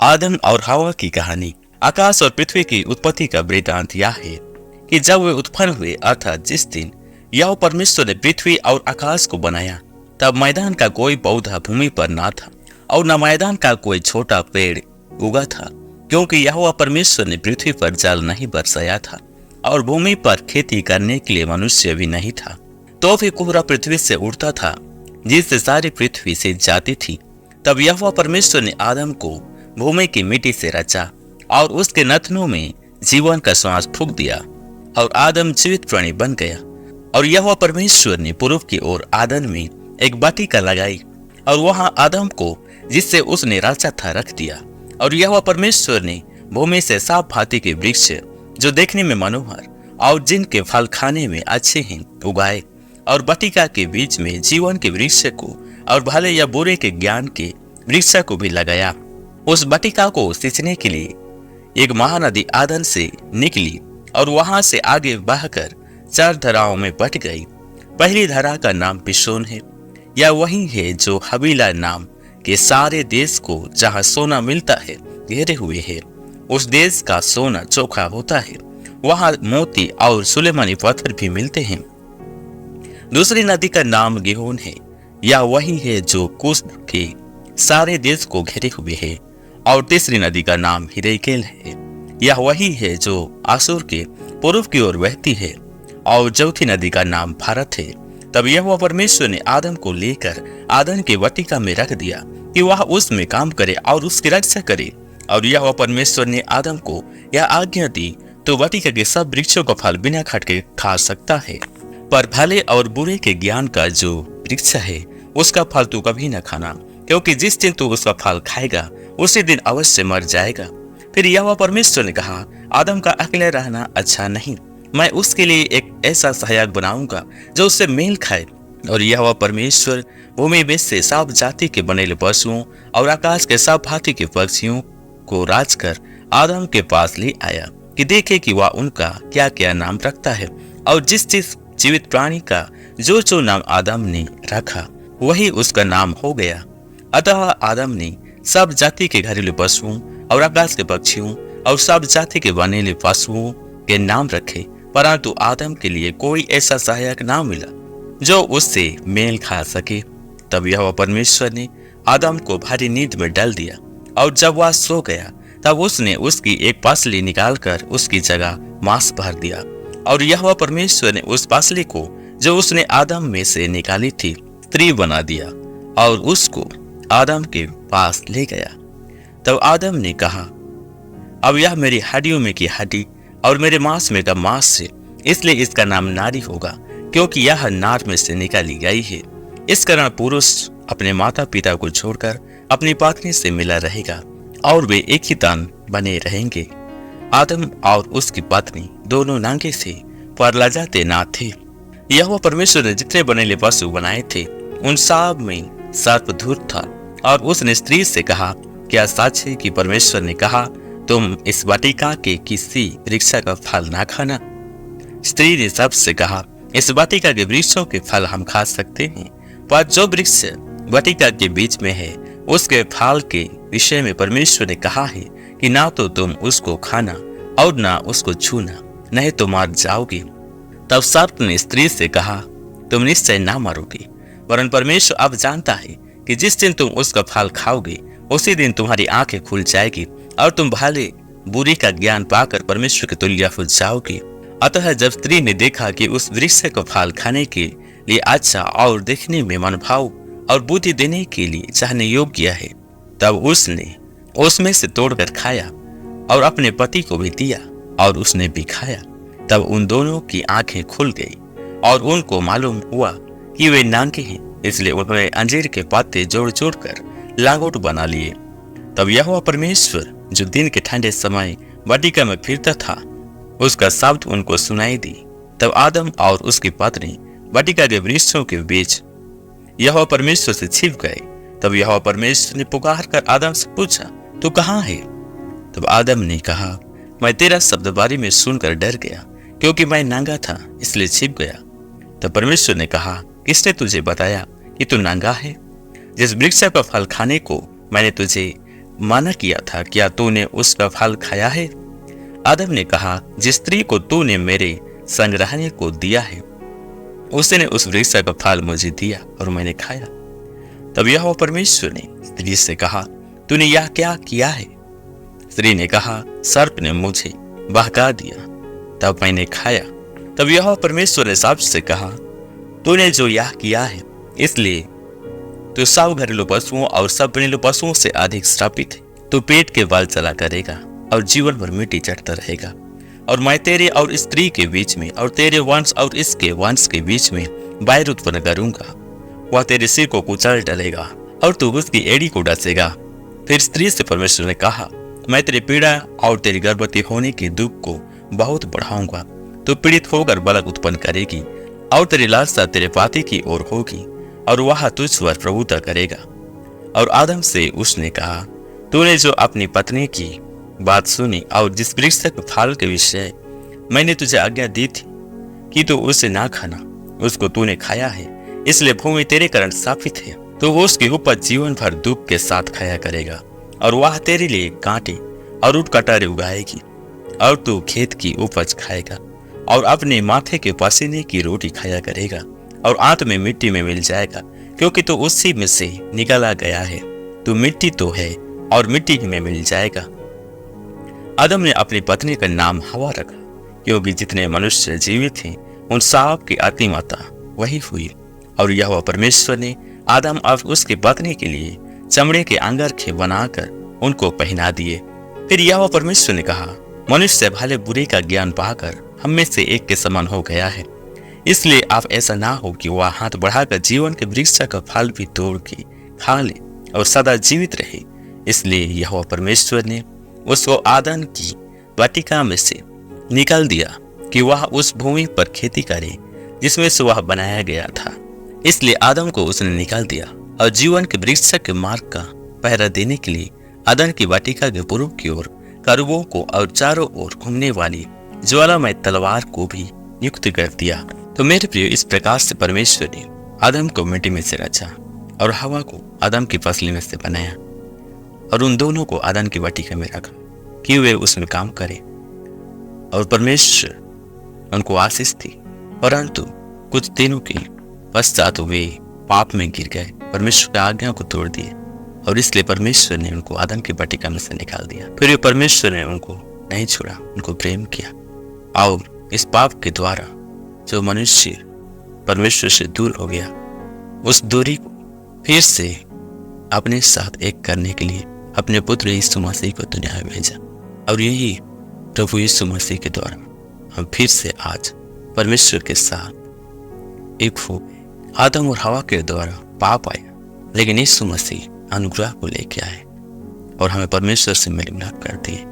आदम और हवा की कहानी। आकाश और पृथ्वी की उत्पत्ति का वृतांत यह है कि जब वे उत्पन्न हुए, अर्थात जिस दिन यह परमेश्वर ने पृथ्वी और आकाश को बनाया, तब मैदान का कोई पौधा भूमि पर ना था और न मैदान का कोई छोटा पेड़ उगा था, क्योंकि यहोवा परमेश्वर ने पृथ्वी पर जल नहीं बरसाया था और भूमि पर खेती करने के लिए मनुष्य भी नहीं था। तो भी कोहरा पृथ्वी से उड़ता था, जिससे सारी पृथ्वी से जाती थी। तब यहोवा परमेश्वर ने आदम को भूमि की मिट्टी से रचा और उसके नथनों में जीवन का श्वास फूंक दिया और आदम जीवित प्राणी बन गया। और यहोवा परमेश्वर ने पूर्व की ओर आदन में एक वाटिका लगाई और वहां आदम को जिससे उसने रचा था रख दिया। और यहोवा परमेश्वर ने भूमि से सब भांति के वृक्ष जो देखने में मनोहर और जिनके फल खाने में अच्छे हैं उगाए, और वाटिका के बीच में जीवन के वृक्ष को और भले या बुरे के ज्ञान के वृक्ष को भी लगाया। उस वाटिका को सींचने के लिए एक महानदी आदन से निकली और वहां से आगे बहकर 4 धाराओं में बट गई। पहली धारा का नाम पिशोन है। यह वही है जो हबीला नाम के सारे देश को जहां सोना मिलता है घेरे हुए है। उस देश का सोना चोखा होता है, वहां मोती और सुलेमानी पत्थर भी मिलते हैं। दूसरी नदी का नाम गिहोन है। यह वही है जो कुश के सारे देश को घेरे हुए है। और तीसरी नदी का नाम हिरेकेल है। यह वही है जो आसुर के पूर्व की ओर बहती है। और चौथी नदी का नाम भारत है। तब यहोवा परमेश्वर ने आदम को लेकर आदन के वाटिका में रख दिया कि वह उसमें काम करे और उसकी रक्षा करे। और यहोवा परमेश्वर ने आदम को यह आज्ञा दी, तो वाटिका के सब वृक्षों का फल बिना खटके खा सकता है, पर भले और बुरे के ज्ञान का जो वृक्ष है उसका फल तू कभी न खाना, क्योंकि जिस दिन तू उसका फल खाएगा उसी दिन अवश्य मर जाएगा। फिर यहोवा परमेश्वर ने कहा, आदम का अकेले रहना अच्छा नहीं, मैं उसके लिए एक ऐसा सहायक बनाऊंगा जो उससे मेल खाए। और यहोवा परमेश्वर भूमि में से सब जाति के बनेले पशुओं और आकाश के सब भांति के पक्षियों को राज कर आदम के पास ले आया कि देखे कि वह उनका क्या क्या नाम रखता है। और जिस जिस जीवित प्राणी का जो जो नाम आदम ने रखा वही उसका नाम हो गया। अतः आदम ने सब जाति के घरेलू पशुओं और आकाश के पक्षियों और सब जाति के बनेले पशुओं के नाम रखे, परंतु आदम के लिए कोई ऐसा सहायक ना मिला जो उससे मेल खा सके। तब यहोवा परमेश्वर ने आदम को भारी नींद में डाल दिया, और जब वह सो गया तब उसने उसकी एक पासली निकालकर उसकी जगह मांस भर दिया। और यहोवा परमेश्वर ने उस पासली को जो उसने आदम में से निकाली थी स्त्री बना दिया और उसको आदम के पास ले गया। तब आदम ने कहा, अब यह मेरी हड्डियों में की हड्डी और मेरे मांस में का मांस है, इसलिए इसका नाम नारी होगा, क्योंकि यह नार में से निकाली गई है। इस कारण पुरुष अपने माता पिता को छोड़कर अपनी पत्नी से मिला रहेगा और वे एक ही तन बने रहेंगे। आदम और उसकी पत्नी दोनों नांगे थे, पर लजाते ना थे। यहोवा परमेश्वर ने जितने बनेले पशु बनाए थे उन सब में सर्प धूर्त था। और उसने स्त्री से कहा, क्या सच है कि परमेश्वर ने कहा, तुम इस वाटिका के किसी वृक्ष का फल ना खाना? स्त्री ने सबसे कहा, इस वाटिका के वृक्षों के फल हम खा सकते हैं, पर जो वृक्ष वाटिका के बीच में है उसके फल के विषय में परमेश्वर ने कहा है कि ना तो तुम उसको खाना और ना उसको छूना, नहीं तो मार जाओगे। तब सर्प ने स्त्री से कहा, तुम निश्चय ना मरोगे, वरन परमेश्वर अब जानता है कि जिस दिन तुम उसका फल खाओगे उसी दिन तुम्हारी आंखें खुल जाएगी और तुम भले बुरी का ज्ञान पाकर परमेश्वर के तुल्य हो जाओगे। अतः जब स्त्री ने देखा कि उस वृक्ष का फल खाने के लिए अच्छा और देखने में मनभाव और बुद्धि देने के लिए चाहने योग्य है, तब उसने उसमें से तोड़कर खाया और अपने पति को भी दिया और उसने भी खाया। तब उन दोनों की आंखें खुल गई और उनको मालूम हुआ कि वे नांगे हैं, इसलिए उन्होंने अंजीर के पत्ते जोड़ जोड़ कर लांगोट बना लिए। तब यहोवा परमेश्वर जो दिन के ठंडे समय वाटिका में फिरता था उसका शब्द उनको सुनाई दी। तब आदम और उसकी पत्नी वाटिका के वृक्षों के बीच यहोवा परमेश्वर से छिप गए। तब यहोवा परमेश्वर ने पुकार कर आदम से पूछा, तू कहाँ है? तब आदम ने कहा, मैं तेरा शब्दबारी में सुनकर डर गया, क्योंकि मैं नांगा था इसलिए छिप गया। तब परमेश्वर ने कहा, किसने तुझे बताया कि तू नांगा है? जिस वृक्ष का फल खाने को मैंने तुझे माना किया था, क्या तूने उसका फल खाया है? आदम ने कहा, जिस स्त्री को तूने मेरे संग रहने को दिया है उसने उस वृक्ष का फल मुझे दिया और मैंने खाया। तब यहोवा परमेश्वर ने स्त्री से कहा, तूने यह क्या किया है? स्त्री ने कहा, सर्प ने मुझे बहका दिया, तब मैंने खाया। तब यहोवा परमेश्वर ने सर्प से कहा, तूने जो यह किया है इसलिए तो सब घरेलू पशुओं और सब घरेलू पशुओं से अधिक श्रापित है। तू पेट के बाल चला करेगा और जीवन भर मिट्टी चढ़ता रहेगा। और मैं तेरे और स्त्री के बीच में और तेरे वंश और इसके वंश के बीच में बैर उत्पन्न करूंगा। वह तेरे सिर को कुचल डालेगा और तू उसकी एड़ी को डसेगा। फिर स्त्री से परमेश्वर ने कहा, मैं तेरी पीड़ा और तेरी गर्भवती होने के दुख को बहुत बढ़ाऊंगा। तू पीड़ित होकर बालक उत्पन्न करेगी और तेरी लालसा तेरे पाती की ओर होगी और वह तुझ पर प्रभुता करेगा। और आदम से उसने कहा, तूने जो अपनी पत्नी की बात सुनी और जिस वृक्ष के फल के विषय मैंने तुझे आज्ञा दी थी कि तू उसे ना खाना, उसको तूने खाया है, इसलिए भूमि तेरे कारण शापित है। तो वो उसकी उपज जीवन भर दुख के साथ खाया करेगा और वह तेरे लिए कांटे और ऊँट कटारे उगाएगी। और तू खेत की उपज खाएगा और अपने माथे के पसीने की रोटी खाया करेगा और आंत में मिट्टी में मिल जाएगा, क्योंकि तू उसी में से निकाला गया है। तू मिट्टी तो है और मिट्टी ही में मिल जाएगा। आदम ने अपनी पत्नी का नाम हवा रखा, क्योंकि जितने मनुष्य जीवित हैं उन सब की आत्मी माता वही हुई। और यहोवा परमेश्वर ने आदम और उसकी पत्नी के लिए चमड़े के अंगरखे बनाकर उनको पहना दिए। फिर यहोवा परमेश्वर ने कहा, मनुष्य भले बुरे का ज्ञान पाकर हम में से एक के समान हो गया है, इसलिए आप ऐसा ना हो कि वह हाथ बढ़ाकर जीवन के वृक्ष का फल भी तोड़ के खा ले और सदा जीवित रहे। इसलिए यहोवा परमेश्वर ने उसको आदन की वाटिका में से निकाल दिया कि वह उस भूमि पर खेती करे जिसमें से वह बनाया गया था। इसलिए आदम को उसने निकाल दिया और जीवन के वृक्ष के मार्ग का पहरा देने के लिए आदन की वाटिका के पूर्व की ओर करूबों को और चारों ओर घूमने वाली ज्वालामय तलवार को भी नियुक्त कर दिया। तो मेरे प्रिय, इस प्रकार से परमेश्वर ने आदम को मिट्टी में से रचा और हवा को आदम की फसली में से बनाया और उन दोनों को आदन की वाटिका में रखा कि वे उसमें काम करें। और परमेश्वर उनको आशीष थी, परंतु कुछ दिनों के पश्चात वे पाप में गिर गए, परमेश्वर की आज्ञा को तोड़ दिए और इसलिए परमेश्वर ने उनको आदन की वाटिका में से निकाल दिया। फिर परमेश्वर ने उनको नहीं छोड़ा, उनको प्रेम किया और इस पाप के द्वारा जो मनुष्य परमेश्वर से दूर हो गया, उस दूरी को फिर से अपने साथ एक करने के लिए अपने पुत्र यीशु मसीह को दुनिया में भेजा। और यही प्रभु यीशु मसीह के द्वारा हम फिर से आज परमेश्वर के साथ एक हो गए। आदम और हवा के द्वारा पाप आया, लेकिन यीशु मसीह अनुग्रह को लेके आए और हमें परमेश्वर से मिल मिलाप करती है।